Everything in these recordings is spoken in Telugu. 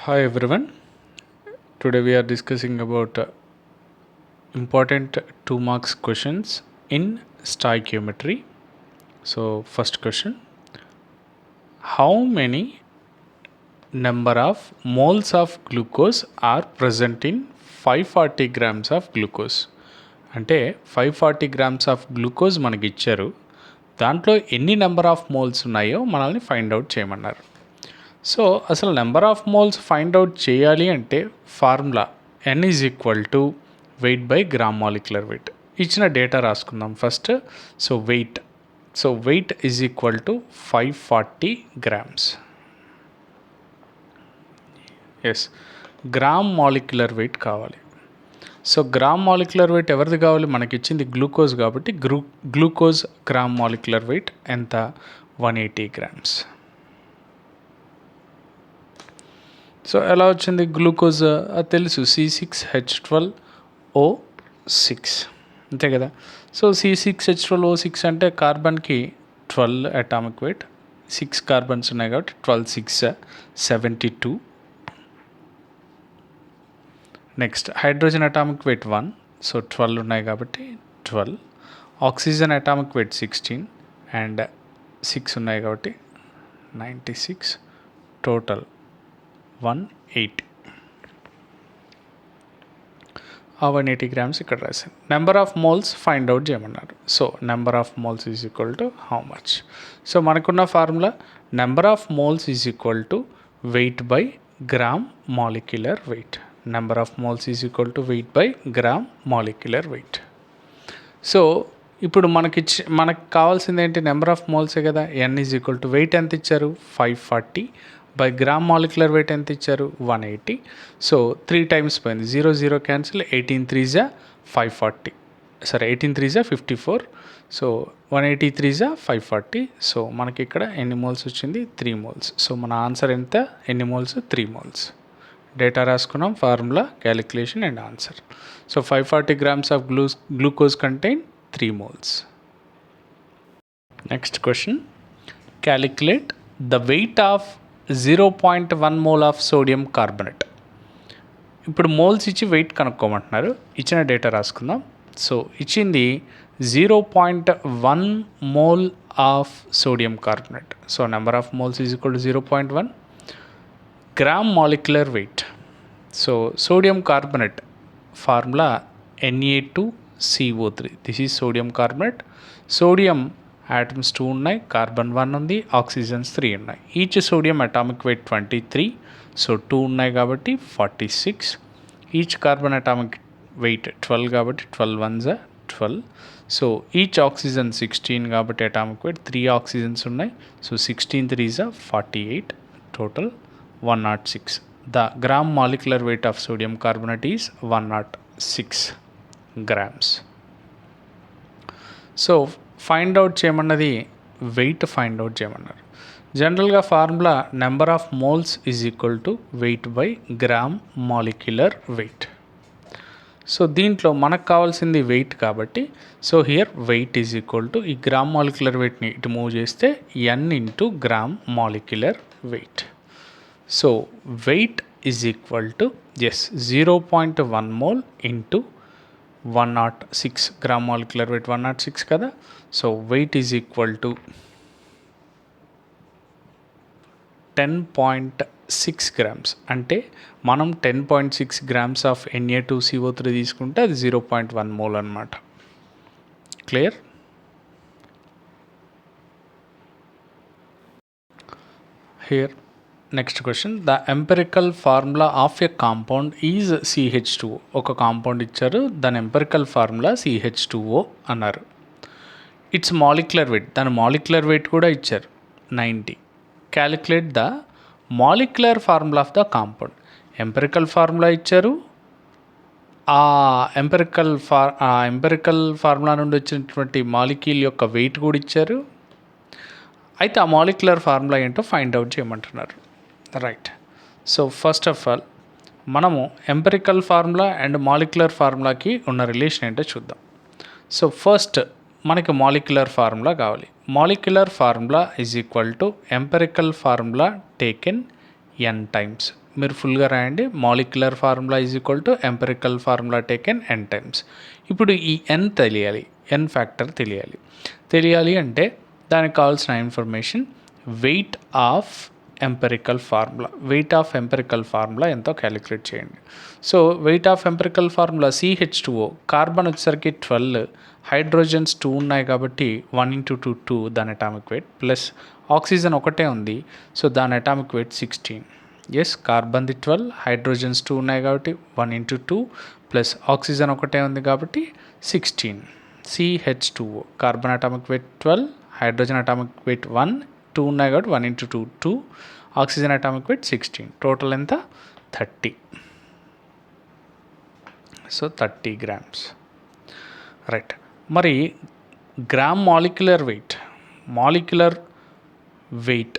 Hi everyone. Today we are discussing about important 2 marks questions in stoichiometry. So first question, how many number of moles of glucose are present in 540 grams of glucose? అంటే 540 గ్రామ్స్ ఆఫ్ గ్లూకోజ్ మనకి ఇచ్చారు, దాంట్లో ఎన్ని నెంబర్ ఆఫ్ మోల్స్ ఉన్నాయో మనల్ని ఫైండ్ అవుట్ చేయమన్నారు. సో అసలు number of moles find out చేయాలి అంటే formula n is equal to weight by gram molecular weight. ఇచ్చిన డేటా రాసుకుందాం first. So weight is equal to 540 grams. Yes, gram molecular weight కావాలి. సో గ్రామ్ మాలిక్యులర్ వెయిట్ ఎవరిది కావాలి? మనకి ఇచ్చింది గ్లూకోజ్ కాబట్టి గ్లూకోజ్ గ్రామ్ మాలిక్యులర్ వెయిట్ ఎంత? 180 గ్రామ్స్. సో ఎలా వచ్చింది? గ్లూకోజ్ అది తెలుసు, C6H12O6 అంతే కదా. సో C6H12O6 అంటే కార్బన్కి 12 అటామిక్ వెయిట్, 6 కార్బన్స్ ఉన్నాయి కాబట్టి 12 6 72. Next hydrogen atomic weight 1, so 12 ఉన్నాయి కాబట్టి 12. ఆక్సిజన్ అటామిక్ వెయిట్ 16 అండ్ 6 ఉన్నాయి కాబట్టి 96. టోటల్ 180. ఆ 180 గ్రామ్స్ ఇక్కడ రాశాను. Number of moles find out చేయమన్నారు. So number of moles is equal to how much? So మనకున్న formula number of moles is equal to weight by gram molecular weight. Number of moles is equal to weight by gram molecular weight. So ఇప్పుడు మనకు కావాల్సింది ఏంటి? నెంబర్ ఆఫ్ మోల్సే కదా. n is equal to weight ఎంత ఇచ్చారు? 540 బై గ్రామ్ మాలిక్యులర్ వెయిట్ ఎంత ఇచ్చారు? 180. సో 3 టైమ్స్ పోయింది, 0 0 క్యాన్సిల్. 18 3 540, సరే 18 3 54. సో 180 3 540. సో మనకి ఇక్కడ ఎన్ని మోల్స్ వచ్చింది? 3 మోల్స్. సో మన ఆన్సర్ ఎంత? ఎన్ని మోల్స్? 3 మోల్స్. డేటా రాసుకున్నాం, formula, calculation and answer. So 540 grams of glucose contain 3 moles. Next question, calculate the weight of 0.1 mole of sodium carbonate. ఇప్పుడు మోల్స్ ఇచ్చి వెయిట్ కనుక్కోమంటున్నారు. ఇచ్చిన డేటా రాసుకుందాం. సో ఇచ్చింది 0.1 mole of sodium carbonate. So number of moles is equal to 0.1 gram molecular weight. So sodium carbonate formula Na2CO3. This is sodium carbonate. Sodium atoms 2 ఉన్నాయి, కార్బన్ 1 ఉంది, ఆక్సిజన్స్ 3 ఉన్నాయి. Each sodium atomic weight 23. So 2 ఉన్నాయి కాబట్టి 46. ఈచ్ కార్బన్ అటామిక్ వెయిట్ 12 కాబట్టి 12 1s 12. సో ఈచ్ ఆక్సిజన్ 16 కాబట్టి అటామిక్ వెయిట్ 3 ఆక్సిజన్స్ ఉన్నాయి. So 16 3s 48. Total 106. The gram molecular weight of sodium carbonate is 106 grams. So find out చేయమన్నది వెయిట్ ఫైండ్ అవుట్ చేయమన్నారు. జనరల్గా formula number of moles is equal to weight by gram molecular weight. So దీంట్లో మనకు కావాల్సింది వెయిట్ కాబట్టి, so here weight is equal to, ఈ గ్రామ్ మాలిక్యులర్ వెయిట్ని ఇటు మూవ్ చేస్తే n into gram molecular weight. So weight is equal to 0.1 mole into 106 gram molecular weight 106 కదా. So weight is equal to 10.6 grams. అంటే మనం 10.6 గ్రామ్స్ ఆఫ్ Na2CO3 తీసుకుంటే అది 0.1 మోల్ అనమాట. Clear? Here next question, the empirical formula of a compound is CH2O. ఒక కాంపౌండ్ ఇచ్చారు, దాని ఎంపెరికల్ ఫార్ములా CH2O అన్నారు. ఇట్స్ మాలిక్యులర్ వెయిట్, దాని మాలిక్యులర్ వెయిట్ కూడా ఇచ్చారు 90. Calculate the molecular formula of the compound. Empirical formula ఇచ్చారు, ఆ ఎంపెరికల్ ఫార్ములా నుండి వచ్చినటువంటి మాలిక్యూల్ యొక్క వెయిట్ కూడా ఇచ్చారు. అయితే ఆ మాలిక్యులర్ ఫార్ములా ఏంటో ఫైండ్ అవుట్ చేయమంటున్నారు. Right. So first of all మనము ఎంపెరికల్ ఫార్ములా అండ్ మాలిక్యులర్ ఫార్ములాకి ఉన్న రిలేషన్ ఏంటో చూద్దాం. సో ఫస్ట్ మనకి మాలిక్యులర్ ఫార్ములా కావాలి. Molecular formula is equal to empirical formula taken n times. మీరు ఫుల్గా రాయండి. Molecular formula is equal to empirical formula taken n times. ఇప్పుడు ఈ n తెలియాలి, n ఫ్యాక్టర్ తెలియాలి అంటే దానికి కావాల్సిన information weight of empirical formula ఎంతో క్యాలిక్యులేట్ చేయండి. So weight of empirical formula CH2O, carbon వచ్చేసరికి 12, హైడ్రోజన్స్ 2 ఉన్నాయి కాబట్టి 1 × 2 2 దాని అటామిక్ వెయిట్, ప్లస్ ఆక్సిజన్ ఒకటే ఉంది, సో దాని అటామిక్ వెయిట్ 16. ఎస్, కార్బన్ది 12, హైడ్రోజన్స్ 2 ఉన్నాయి కాబట్టి 1 × 2 ప్లస్ ఆక్సిజన్ ఒకటే ఉంది కాబట్టి 16. CH2O, carbon atomic weight 12, hydrogen atomic weight 1, 2 ఉన్నాయి కాబట్టి 1 × 2 2, ఆక్సిజన్ అటామిక్ వెయిట్ 16. టోటల్ ఎంత? 30. So 30 grams. రైట్. మరి gram molecular weight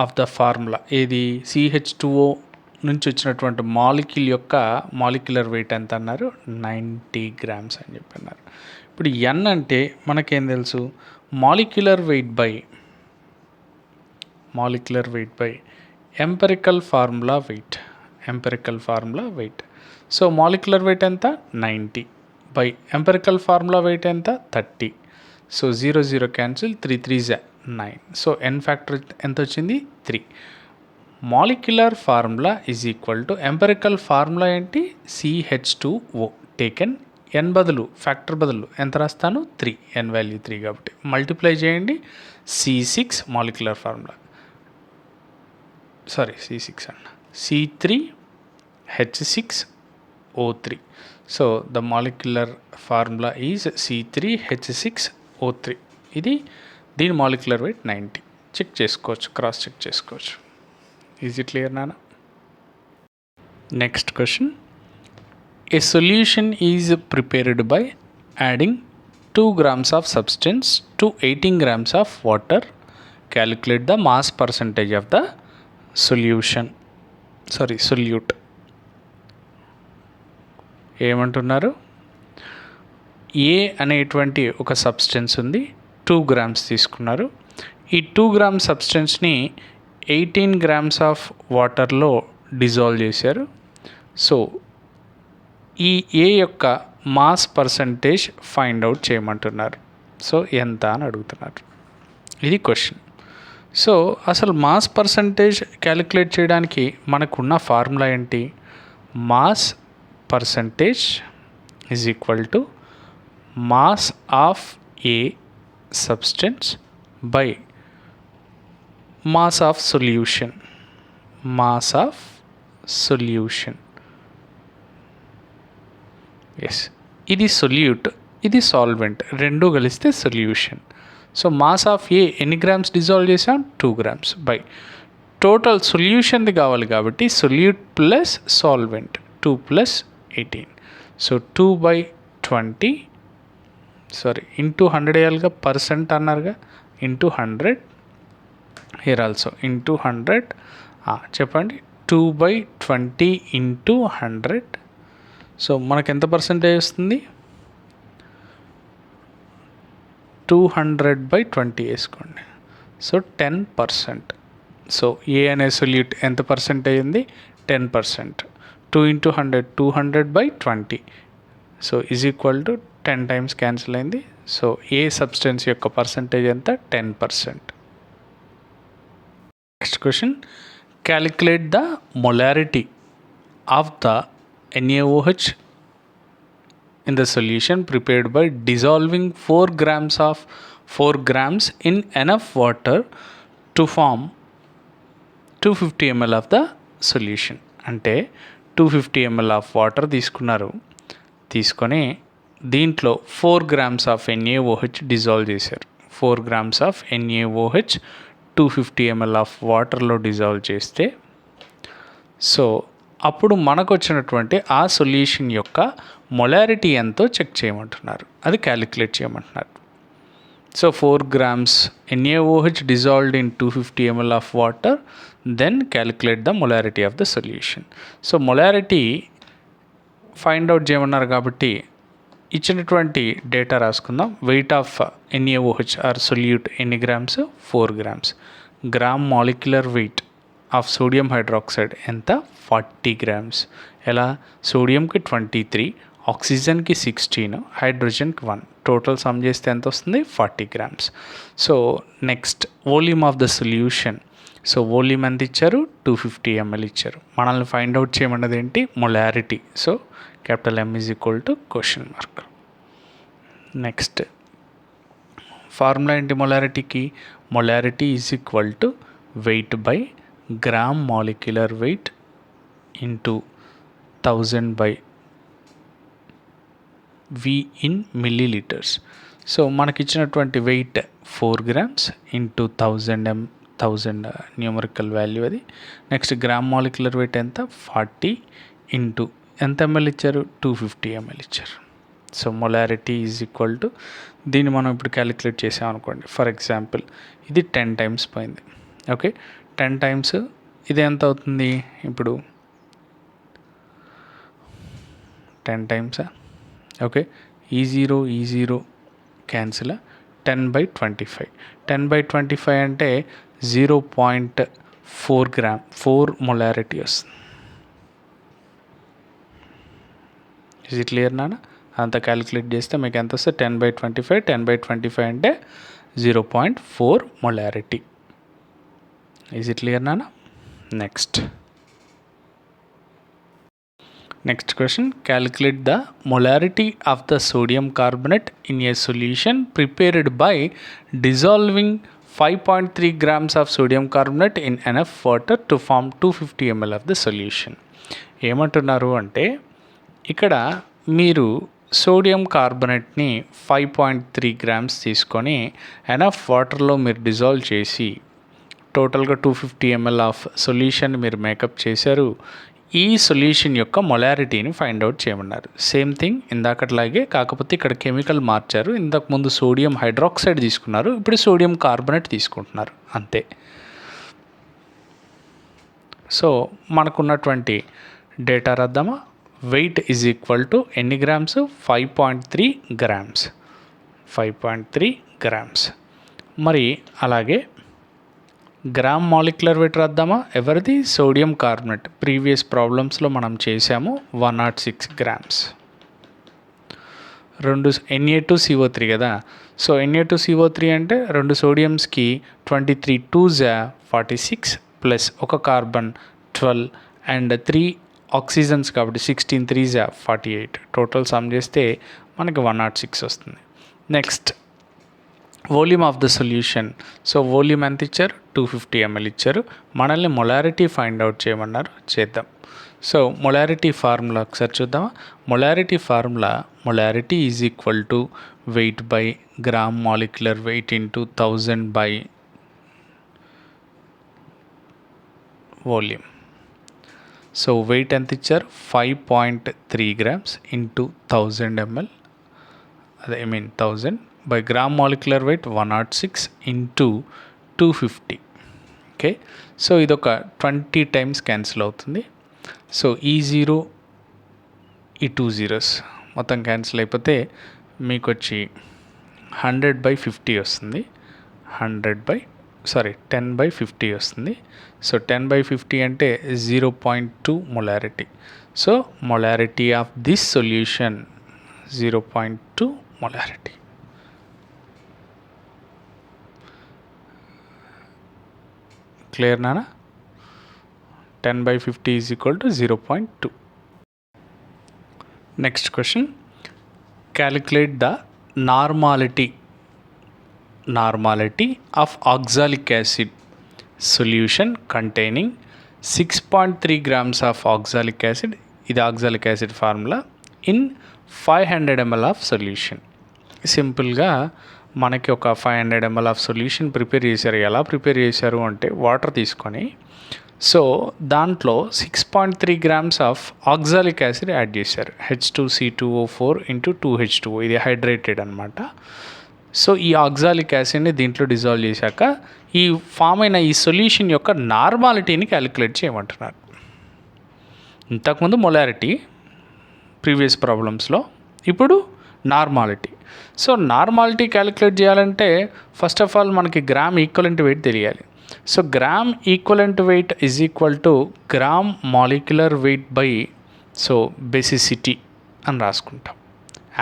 of the formula ఏది? CH2O నుంచి వచ్చినటువంటి మాలిక్యూల్ యొక్క మాలిక్యులర్ వెయిట్ ఎంత అన్నారు? 90 grams అని చెప్పి అన్నారు. ఇప్పుడు n అంటే మనకేం తెలుసు? Molecular weight by empirical formula wait. So molecular weight ఎంత? 90 బై ఎంపెరికల్ ఫార్ములా వెయిట్ ఎంత? 30. So 0 0 cancel, 3 3 9. So n factor ఎంత వచ్చింది? 3. Molecular formula is equal to empirical formula ఏంటి? CH2O టేకెన్ n ఫ్యాక్టర్ బదులు ఎంత రాస్తాను? 3, n వాల్యూ 3 కాబట్టి మల్టిప్లై చేయండి. C6 మాలిక్యులర్ ఫార్ములా, C6 అన్న, C3H6O3. So the molecular formula is C3H6O3. దీని మాలిక్యులర్ వెయిట్ 90. చెక్ చేసుకోవచ్చు, క్రాస్ చెక్ చేసుకోవచ్చు. ఈజ్ ఇట్ క్లియర్ నాన్న? Next question. A solution is prepared by adding 2 grams of substance to 18 grams of water. Calculate the mass percentage of the solute. ఏమంటున్నారు? ఏ అనేటువంటి ఒక సబ్స్టెన్స్ ఉంది, 2 grams తీసుకున్నారు. ఈ 2 grams సబ్స్టెన్స్ని 18 grams ఆఫ్ వాటర్లో డిజాల్వ్ చేశారు. సో ఈ ఏ యొక్క మాస్ పర్సంటేజ్ ఫైండ్ అవుట్ చేయమంటున్నారు. సో ఎంత అని అడుగుతున్నారు. ఇది క్వశ్చన్. సో అసలు మాస్ పర్సంటేజ్ క్యాలిక్యులేట్ చేయడానికి మనకున్న ఫార్ములా ఏంటి? Mass percentage is equal to mass of A substance by mass of solution. Yes, ఇది సొల్యూట్, ఇది సాల్వెంట్, రెండు కలిస్తే solution. So mass of A ఎన్ని గ్రామ్స్ డిజాల్వ్ చేసాం? 2 grams బై టోటల్ సొల్యూషన్ది కావాలి కాబట్టి solute plus solvent 2 + 18. So 2/20 into 100 వేయాలిగా, పర్సెంట్ అన్నారుగా, ఇంటూ 100 హియర్ ఆల్సో ఇంటూ 100. చెప్పండి, 2/20 ఇంటూ 100. సో మనకు ఎంత పర్సెంటేజ్ వస్తుంది? 200/20 వేసుకోండి. సో 10%. సో ఏ అనే సొల్యూట్ ఎంత పర్సెంటేజ్ ఉంది? 10%. 2 × 100 200/20. So is equal to 10 times cancel అయింది. సో ఏ సబ్స్టెన్స్ యొక్క పర్సెంటేజ్ ఎంత? 10%. Next question. Calculate the molarity of the NaOH in the solution prepared by dissolving 4 grams in enough water to form 250 ml of the solution. అంటే 250 ml ఆఫ్ వాటర్ తీసుకొని దీంట్లో 4 grams ఆఫ్ NaOH డిజాల్వ్ చేశారు. 4 grams of NaOH 250 ml of వాటర్లో డిజాల్వ్ చేస్తే, సో అప్పుడు మనకు వచ్చినటువంటి ఆ సొల్యూషన్ యొక్క మొలారిటీ ఎంతో చెక్ చేయమంటున్నారు, అది క్యాలిక్యులేట్ చేయమంటున్నారు. So 4 grams NaOH dissolved in 250 ml of water, then calculate the molarity of the solution. So molarity find out చేయమన్నారు కాబట్టి ఇచ్చినటువంటి డేటా రాసుకుందాం. Weight of NaOH or solute ఎన్ని grams? 4 grams. Gram molecular weight of sodium hydroxide ఎంత 40 గ్రామ్స్. ఎలా? సోడియంకి 23, ఆక్సిజన్కి 16, హైడ్రోజన్కి 1, టోటల్ సమ్ చేస్తే ఎంత వస్తుంది? 40 grams. So next volume of the solution. So volume ఎంత ఇచ్చారు? 250 ml ఇచ్చారు. మనల్ని ఫైండ్ అవుట్ చేయమన్నది ఏంటి? Molarity. So capital M is equal to question mark. Next formula ఏంటి మొలారిటీకి? Molarity is equal to weight by gram molecular weight into 1000 by V in millilitres. So మనకిచ్చినటువంటి weight 4 grams into 1000 numerical value అది. నెక్స్ట్ గ్రామ్ మాలిక్యులర్ వెయిట్ ఎంత? 40 ఇంటూ ఎంత ml ఇచ్చారు? 250 ml ఇచ్చారు. So molarity is equal to, దీన్ని మనం ఇప్పుడు క్యాలిక్యులేట్ చేసామనుకోండి. ఫర్ ఎగ్జాంపుల్ ఇది 10 times పోయింది. ఓకే, 10 times ఇది ఎంత అవుతుంది? ఇప్పుడు 10 times ఓకే, ఈ జీరో క్యాన్సిల్. 10/25. 10/25 అంటే 0.4 గ్రామ్, 4 మొలారిటీ వస్తుంది. ఈజ్ ఇట్ క్లియర్ నాన్న? అంతా క్యాలిక్యులేట్ చేస్తే మీకు ఎంత వస్తుంది? 10/25. 10/25 అంటే 0.4 మొలారిటీ. ఈజ్ ఇట్ క్లియర్ నాన్న? Next question. Calculate the molarity of the sodium carbonate in a solution prepared by dissolving 5.3 grams of sodium carbonate in enough water to form 250 ml of the solution. ఏమంటున్నారు అంటే ఇక్కడ మీరు సోడియం కార్బోనేట్ని 5.3 grams తీసుకొని ఎనఫ్ వాటర్లో మీరు డిజాల్వ్ చేసి టోటల్గా 250 ml ఆఫ్ సొల్యూషన్ మీరు మేకప్ చేశారు. ఈ సొల్యూషన్ యొక్క మొలారిటీని ఫైండ్ అవుట్ చేయమన్నారు. సేమ్ థింగ్ ఇందాకట్లాగే, కాకపోతే ఇక్కడ కెమికల్ మార్చారు. ఇంతకుముందు సోడియం హైడ్రాక్సైడ్ తీసుకున్నారు, ఇప్పుడు సోడియం కార్బోనేట్ తీసుకుంటున్నారు, అంతే. సో మనకున్నటువంటి డేటా రాద్దామా? వెయిట్ ఈజ్ ఈక్వల్ టు ఎన్ని గ్రామ్స్? 5.3 grams. 5.3 grams. మరి అలాగే గ్రామ్ మాలిక్యులర్ వెయిట్ రాద్దామా? ఎవరిది? Sodium carbonate. ప్రీవియస్ ప్రాబ్లమ్స్లో మనం చేసాము 106 grams. రెండు Na2CO3 కదా. సో Na2CO3 అంటే రెండు సోడియంస్కి 23 2s 46 ప్లస్ ఒక కార్బన్ 12 అండ్ 3 ఆక్సిజన్స్ కాబట్టి 16 3s 48. టోటల్ సమ్ చేస్తే మనకి 106 వస్తుంది. Next volume of the solution. So volume ఎంత ఇచ్చారు? 250 ml ఇచ్చారు. మనల్ని మొలారిటీ ఫైండ్ అవుట్ చేయమన్నారు, చేద్దాం. సో మొలారిటీ ఫార్ములా ఒకసారి చూద్దామా? Molarity formula, molarity is equal to weight by gram molecular weight into 1000 by volume. So weight ఎంత ఇచ్చారు? 5.3 grams ఇంటూ 1000 ml, అదే 1000 by gram molecular weight 106 into 250. Okay, so ఇదొక 20 times క్యాన్సిల్ అవుతుంది. సో ఈ 0 ఈ 2 zeros మొత్తం క్యాన్సిల్ అయిపోతే మీకు వచ్చి 100/50 వస్తుంది. 10/50 వస్తుంది. సో 10/50 అంటే 0.2 molarity. So molarity of this solution 0.2 molarity. Clear నానా? 10/50 is equal to 0.2. Next question. Calculate the normality of oxalic acid solution containing 6.3 grams of oxalic acid. ఇది oxalic acid formula in 500 ml of solution. సింపుల్గా మనకి ఒక 500 ml ఆఫ్ సొల్యూషన్ ప్రిపేర్ చేశారు. ఎలా ప్రిపేర్ చేశారు అంటే వాటర్ తీసుకొని, సో దాంట్లో 6.3 grams of oxalic acid add చేశారు. H2C2O4 into 2H2O. ఇది హైడ్రేటెడ్ అనమాట. సో ఈ ఆక్సాలిక్ యాసిడ్ని దీంట్లో డిజాల్వ్ చేశాక ఈ ఫామ్ అయిన ఈ సొల్యూషన్ యొక్క నార్మాలిటీని క్యాలిక్యులేట్ చేయమంటున్నారు. ఇంతకుముందు మొలారిటీ ప్రీవియస్ ప్రాబ్లమ్స్లో, ఇప్పుడు నార్మాలిటీ. సో నార్మాలిటీ క్యాలిక్యులేట్ చేయాలంటే ఫస్ట్ ఆఫ్ ఆల్ మనకి గ్రామ్ ఈక్వలెంట్ వెయిట్ తెలియాలి. So gram equivalent weight is equal to gram molecular weight by so basicity అని రాసుకుంటాం.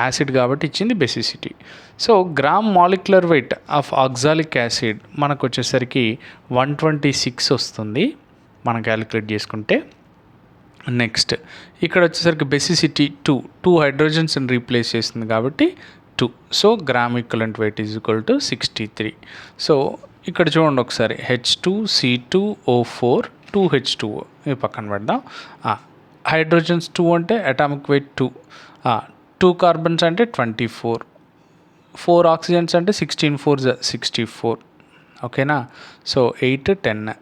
యాసిడ్ కాబట్టి ఇచ్చింది basicity. So gram molecular weight of oxalic acid మనకు వచ్చేసరికి 126 వస్తుంది మనం క్యాలిక్యులేట్ చేసుకుంటే. నెక్స్ట్ ఇక్కడ వచ్చేసరికి బెసిసిటీ 2 హైడ్రోజన్స్ని రీప్లేస్ చేస్తుంది కాబట్టి 2. So gram equivalent weight is equal to 63. So ఇక్కడ చూడండి ఒకసారి H2C2O4 2H2O ఇది పక్కన పెడదాం. హైడ్రోజన్స్ 2 అంటే అటామిక్ వెయిట్ 2, 2 కార్బన్స్ అంటే 24, 4 ఆక్సిజన్స్ అంటే 16 4 64. ఓకేనా. సో 8 10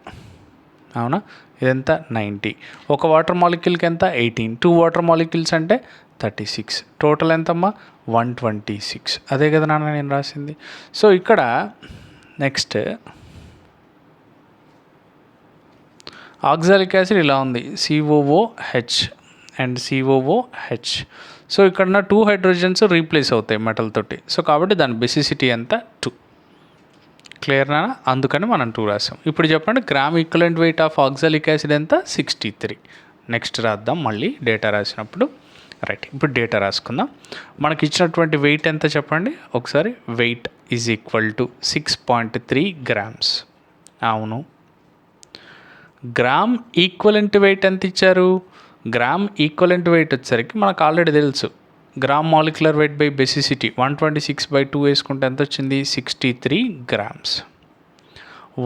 అవునా, ఇదంతా 90. ఒక వాటర్ మాలిక్యూల్కి ఎంత 18, 2 వాటర్ మాలిక్యూల్స్ అంటే 36. టోటల్ ఎంతమ్మా 126. అదే కదా నాన్న నేను రాసింది. సో ఇక్కడ నెక్స్ట్ ఆక్సాలిక్ యాసిడ్ ఇలా ఉంది, COOH అండ్ COOH. సో ఇక్కడ 2 హైడ్రోజన్స్ రీప్లేస్ అవుతాయి మెటల్ తోటి. సో కాబట్టి దాని బెసిసిటీ ఎంత 2. క్లియర్నా, అందుకని మనం 2 రాసాం. ఇప్పుడు చెప్పండి gram equivalent wait of oxalic acid ఎంత 63. నెక్స్ట్ రాద్దాం మళ్ళీ డేటా రాసినప్పుడు. రైట్, ఇప్పుడు డేటా రాసుకుందాం. మనకి ఇచ్చినటువంటి వెయిట్ ఎంత చెప్పండి ఒకసారి. Weight is equal to 6.3 grams. అవును. గ్రామ్ ఈక్వలెంట్ వెయిట్ ఎంత ఇచ్చారు? గ్రామ్ ఈక్వలెంట్ వెయిట్ వచ్చేసరికి మనకు ఆల్రెడీ తెలుసు, gram molecular weight by basicity 126/2 వేసుకుంటే ఎంత వచ్చింది 63 grams.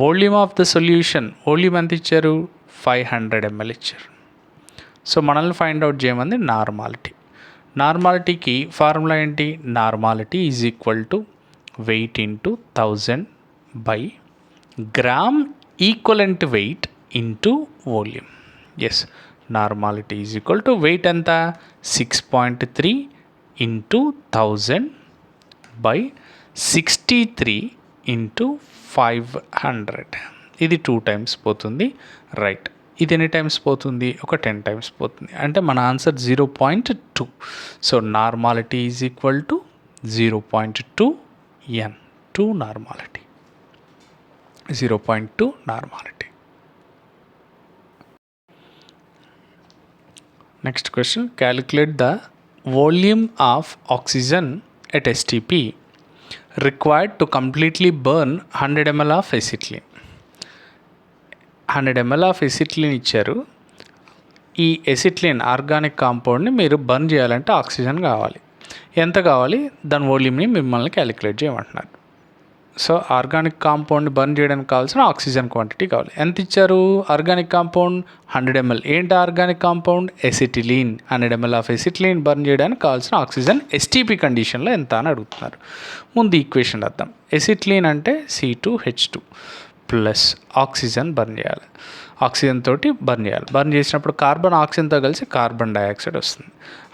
Volume of the solution, volume ఎంత ఇచ్చారు 500 ml ఇచ్చారు. సో మనల్ని ఫైండ్ అవుట్ చేయమంది నార్మాలిటీ. నార్మాలిటీకి ఫార్ములా ఏంటి? Normality is equal to weight into 1000 by gram equivalent weight into volume. Yes, normality is equal to weight ఎంత 6.3 ఇంటూ 1000 బై 63 ఇంటూ 500. ఇది 2 టైమ్స్ పోతుంది. రైట్, ఇది ఎన్ని టైమ్స్ పోతుంది? ఒక 10 టైమ్స్ పోతుంది. అంటే మన answer 0.2. So normality is equal to 0.2 n. 2 normality, 0.2 normality. Next question, calculate the volume of oxygen at STP required to completely burn 100 ml of acetylene. 100 ml of acetylene ఇచ్చారు. ఈ ఎసిటిలిన్ ఆర్గానిక్ కాంపౌండ్ని మీరు బర్న్ చేయాలంటే ఆక్సిజన్ కావాలి. ఎంత కావాలి? దాని వాల్యూమ్ని మిమ్మల్ని క్యాలిక్యులేట్ చేయమంటున్నారు. సో ఆర్గానిక్ కాంపౌండ్ బర్న్ చేయడానికి కావాల్సిన ఆక్సిజన్ క్వాంటిటీ కావాలి. ఎంత ఇచ్చారు? Organic compound 100 ml. ఏంటి organic compound? Acetylene. 100 ml of acetylene burn చేయడానికి కావాల్సిన ఆక్సిజన్ STP కండిషన్లో ఎంత అని అడుగుతున్నారు. ముందు ఈక్వేషన్ రాద్దాం. ఎసిటిలిన్ అంటే C2H2 ప్లస్ ఆక్సిజన్ బర్న్ చేయాలి. ఆక్సిజన్ తోటి బర్న్ చేయాలి. బర్న్ చేసినప్పుడు కార్బన్ ఆక్సిజన్తో కలిసి కార్బన్ డైఆక్సైడ్ వస్తుంది,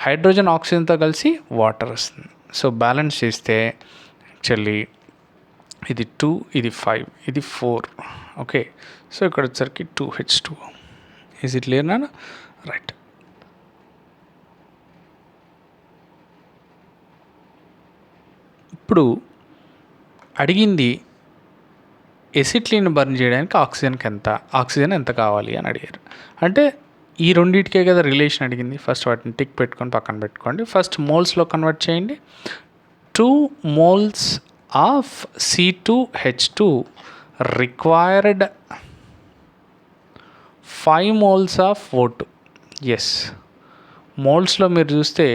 హైడ్రోజన్ ఆక్సిజన్తో కలిసి వాటర్ వస్తుంది. సో బ్యాలెన్స్ చేస్తే యాక్చువల్లీ ఇది 2, ఇది 5, ఇది 4. ఓకే, సో ఇక్కడ వచ్చేసరికి 2H2. ఈజ్ ఇట్ క్లియర్ నాన్న? రైట్. ఇప్పుడు అడిగింది ఎసిటిలిన్ బర్న్ చేయడానికి ఆక్సిజన్ ఎంత కావాలి అని అడిగారు. అంటే ఈ రెండింటికే కదా రిలేషన్ అడిగింది. ఫస్ట్ వాటిని టిక్ పెట్టుకొని పక్కన పెట్టుకోండి. ఫస్ట్ మోల్స్లో కన్వర్ట్ చేయండి. 2 moles of C2H2 required 5 moles of O2. Yes, మోల్స్లో మీరు చూస్తే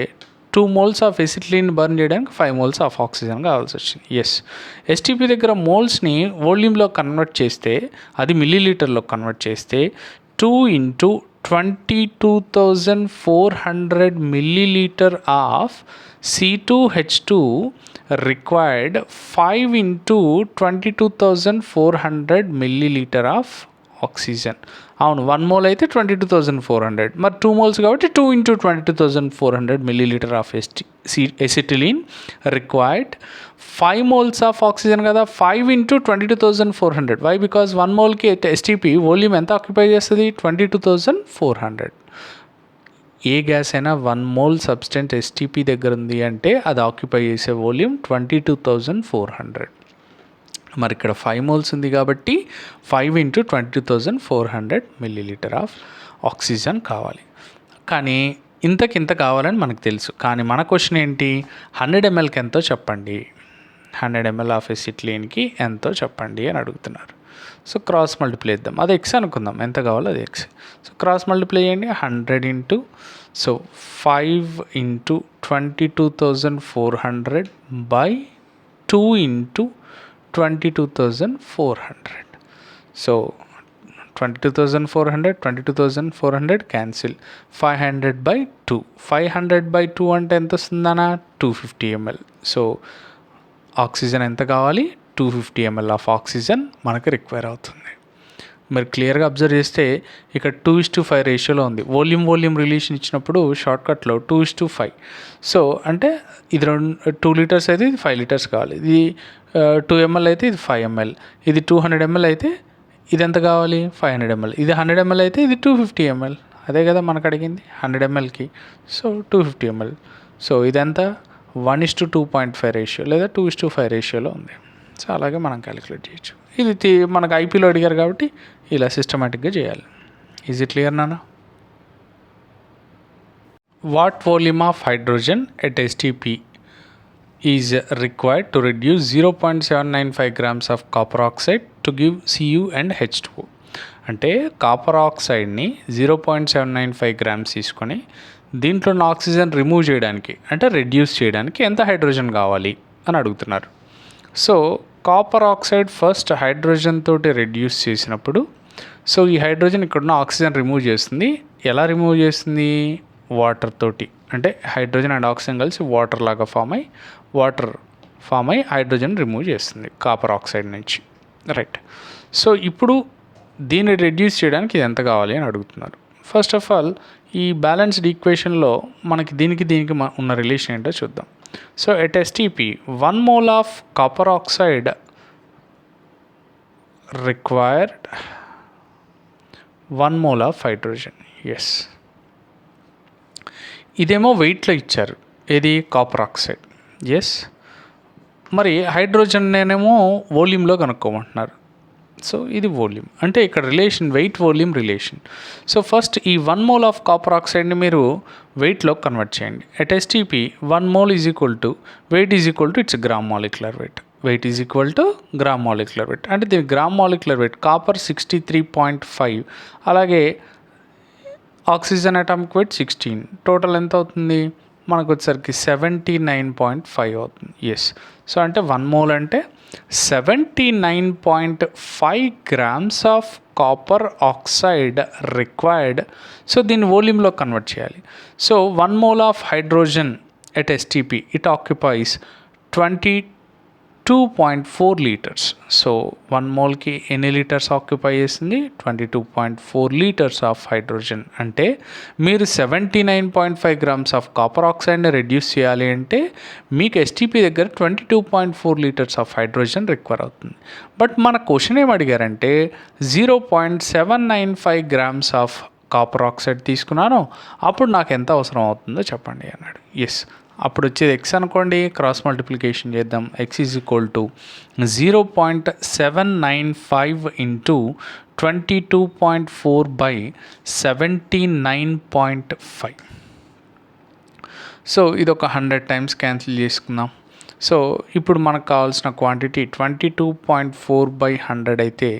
2 moles ఆఫ్ ఎసిటిలిన్ బర్న్ చేయడానికి 5 moles ఆఫ్ ఆక్సిజన్ కావాల్సి వచ్చింది. ఎస్, STP దగ్గర మోల్స్ని వాల్యూమ్లో కన్వర్ట్ చేస్తే, అది మిల్లీలీటర్లో కన్వర్ట్ చేస్తే 2 × 22,400 milliliter of C2H2 required 5 × 22,400 milliliter of oxygen. అవును, 1 mole అయితే 22,400, మరి 2 moles కాబట్టి 2 × 22,400 milliliter of acetylene required 5 moles of oxygen కదా. 5 × 22,400. వై? బికాజ్ 1 moleకి STP వాల్యూమ్ ఎంత ఆక్యుపై చేస్తుంది? 22,400. ఏ గ్యాస్ అయినా 1 mole సబ్స్టెంట్ STP దగ్గర ఉంది అంటే అది ఆక్యుపై చేసే వాల్యూమ్ 22,400. మరి ఇక్కడ 5 మోల్స్ ఉంది కాబట్టి 5 × 22,400 మిల్లీలీటర్ ఆఫ్ ఆక్సిజన్ కావాలి. కానీ ఇంత కావాలని మనకు తెలుసు. కానీ మన క్వశ్చన్ ఏంటి, 100 mlకి ఎంతో చెప్పండి, 100 ml ఆఫ్ ఎసిటిలీన్కి ఎంతో చెప్పండి అని అడుగుతున్నారు. సో క్రాస్ మల్టిప్లై చేద్దాం. అది ఎక్స్ అనుకుందాం, ఎంత కావాలో అది ఎక్స్. సో క్రాస్ మల్టిప్లై చేయండి. 100 ఇంటూ 5 × 22,400 బై 2 × 22,400. So 22,400 cancel. 500/2. 500/2 అంటే ఎంత వస్తుందన్నా 250 ml. సో ఆక్సిజన్ ఎంత కావాలి, 250 ml ఆఫ్ ఆక్సిజన్ మనకు రిక్వైర్ అవుతుంది. మరి క్లియర్గా అబ్జర్వ్ చేస్తే ఇక్కడ 2:5 రేషియోలో ఉంది. వాల్యూమ్ రిలేషన్ ఇచ్చినప్పుడు షార్ట్కట్లో 2:5. సో అంటే ఇది 2 లీటర్స్ అయితే ఇది 5 లీటర్స్ కావాలి. ఇది 2 ml అయితే ఇది 5 ml. ఇది 200 ml అయితే ఇది ఎంత కావాలి, 500 ml. ఇది 100 ml అయితే ఇది 250 ml. అదే కదా మనకు అడిగింది 100 mlకి. So 250 ml. సో ఇదంతా 1:2.5 రేషియో లేదా 2:5 రేషియోలో ఉంది. సో అలాగే మనం క్యాలిక్యులేట్ చేయొచ్చు. ఇది మనకు ఐపీలో అడిగారు కాబట్టి ఇలా సిస్టమేటిక్గా చేయాలి. ఈజ్ ఇట్ క్లియర్ నాన్న? What volume of hydrogen at STP is required to reduce 0.795 grams of copper oxide to give Cu and H2O. అంటే కాపర్ ఆక్సైడ్ని 0.795 grams తీసుకొని దీంట్లో ఉన్న ఆక్సిజన్ రిమూవ్ చేయడానికి అంటే రెడ్యూస్ చేయడానికి ఎంత హైడ్రోజన్ కావాలి అని అడుగుతున్నారు. So copper oxide first hydrogen తోటి రెడ్యూస్ చేసినప్పుడు సో ఈ హైడ్రోజన్ ఇక్కడున్న ఆక్సిజన్ రిమూవ్ చేస్తుంది. ఎలా రిమూవ్ చేస్తుంది, వాటర్ తోటి. అంటే హైడ్రోజన్ అండ్ ఆక్సిజన్ కలిసి వాటర్ లాగా ఫామ్ అయ్యి హైడ్రోజన్ రిమూవ్ చేస్తుంది కాపర్ ఆక్సైడ్ నుంచి. రైట్. సో ఇప్పుడు దీన్ని రెడ్యూస్ చేయడానికి ఇది ఎంత కావాలి అని అడుగుతున్నారు. ఫస్ట్ ఆఫ్ ఆల్ ఈ బ్యాలెన్స్డ్ ఈక్వేషన్లో మనకి దీనికి ఉన్న రిలేషన్ ఏంటో చూద్దాం. So at STP 1 mole of copper oxide required 1 mole of hydrogen. Yes, ఇదేమో వెయిట్లో ఇచ్చారు, ఏది కాపర్ ఆక్సైడ్. ఎస్, మరి హైడ్రోజన్ నేనేమో వాల్యూమ్లో కనుక్కోమంటున్నారు. సో ఇది వాల్యూమ్ అంటే ఇక్కడ relation weight volume relation. So first ఈ 1 mole ఆఫ్ కాపర్ ఆక్సైడ్ని మీరు వెయిట్లో కన్వర్ట్ చేయండి. At STP 1 mole is equal to weight is equal to its gram molecular weight. Weight is equal to gram molecular weight. అంటే దీని గ్రామ్ మాలిక్యులర్ వెయిట్ కాపర్ 63.5, అలాగే ఆక్సిజన్ అటామిక్ వెయిట్ 16. టోటల్ ఎంత అవుతుంది మనకు వచ్చేసరికి 79.5 అవుతుంది. ఎస్, సో అంటే 1 mole అంటే 79.5 grams of copper oxide required. So దీన్ని వాల్యూమ్లో కన్వర్ట్ చేయాలి. So 1 mole of hydrogen at STP it occupies 22.4 liters. So 1 moleకి ఎన్ని లీటర్స్ ఆక్యుపై చేస్తుంది, 22.4 liters ఆఫ్ హైడ్రోజన్. అంటే మీరు 79.5 grams ఆఫ్ కాపర్ ఆక్సైడ్ని రెడ్యూస్ చేయాలి అంటే మీకు ఎస్టీపీ దగ్గర 22.4 liters ఆఫ్ హైడ్రోజన్ రిక్వైర్ అవుతుంది. బట్ మన క్వశ్చన్ ఏం అడిగారంటే 0.795 grams ఆఫ్ కాపర్ ఆక్సైడ్ తీసుకున్నాను, అప్పుడు నాకు ఎంత అవసరం అవుతుందో చెప్పండి అన్నాడు. ఎస్, అప్పుడు వచ్చేది ఎక్స్ అనుకోండి, క్రాస్ మల్టిప్లికేషన్ చేద్దాం. X is equal to 0.795 into 22.4/79.5. So ఇది ఒక 100 times క్యాన్సిల్ చేసుకుందాం. సో ఇప్పుడు మనకు కావాల్సిన క్వాంటిటీ 22.4/100 అయితే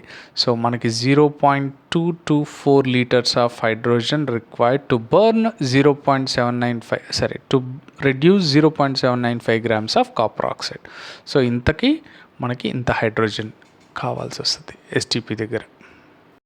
సో మనకి 0.224 liters of hydrogen required to burn 0.795 to reduce 0.795 grams of copper oxide. So ఇంతకీ మనకి ఇంత హైడ్రోజన్ కావాల్సి వస్తుంది ఎస్టీపీ దగ్గర.